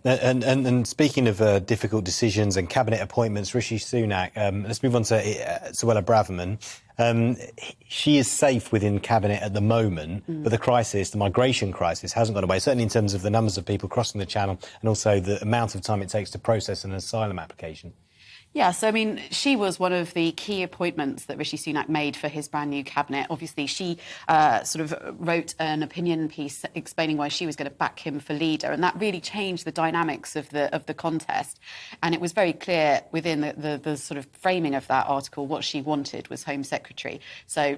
And speaking of difficult decisions and cabinet appointments, Rishi Sunak, let's move on to Suella Braverman. She is safe within cabinet at the moment, but the migration crisis, hasn't gone away, certainly in terms of the numbers of people crossing the channel and also the amount of time it takes to process an asylum application. Yeah, so, I mean, she was one of the key appointments that Rishi Sunak made for his brand new cabinet. Obviously, she sort of wrote an opinion piece explaining why she was going to back him for leader, and that really changed the dynamics of the contest. And it was very clear within the sort of framing of that article what she wanted was Home Secretary. So,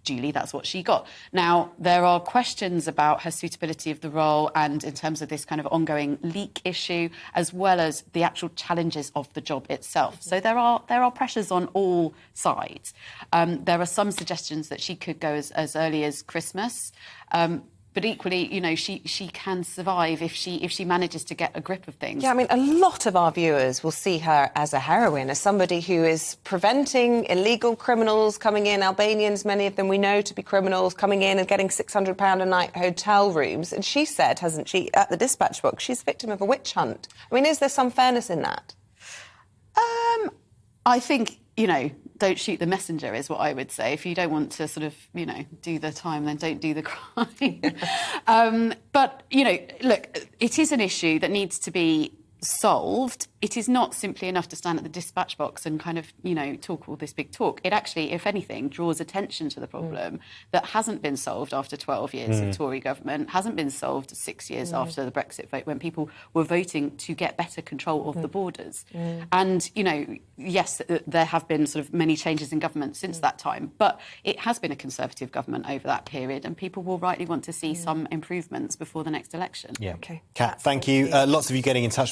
duly, that's what she got. Now, there are questions about her suitability of the role and in terms of this kind of ongoing leak issue, as well as the actual challenges of the job itself. So there are pressures on all sides. There are some suggestions that she could go as early as Christmas. But equally, you know, she can survive if she manages to get a grip of things. Yeah, I mean, a lot of our viewers will see her as a heroine, as somebody who is preventing illegal criminals coming in, Albanians, many of them we know to be criminals, coming in and getting £600 a night hotel rooms. And she said, hasn't she, at the Dispatch book, she's a victim of a witch hunt. I mean, is there some fairness in that? I think, you know, don't shoot the messenger is what I would say. If you don't want to sort of, you know, do the time, then don't do the crime. But, you know, look, it is an issue that needs to be solved. It is not simply enough to stand at the dispatch box and kind of, you know, talk all this big talk. It actually, if anything, draws attention to the problem that hasn't been solved after 12 years of Tory government, hasn't been solved 6 years after the Brexit vote when people were voting to get better control of the borders. And, you know, yes, there have been sort of many changes in government since that time, but it has been a Conservative government over that period and people will rightly want to see some improvements before the next election. Yeah. OK. Cat, thank you. Lots of you getting in touch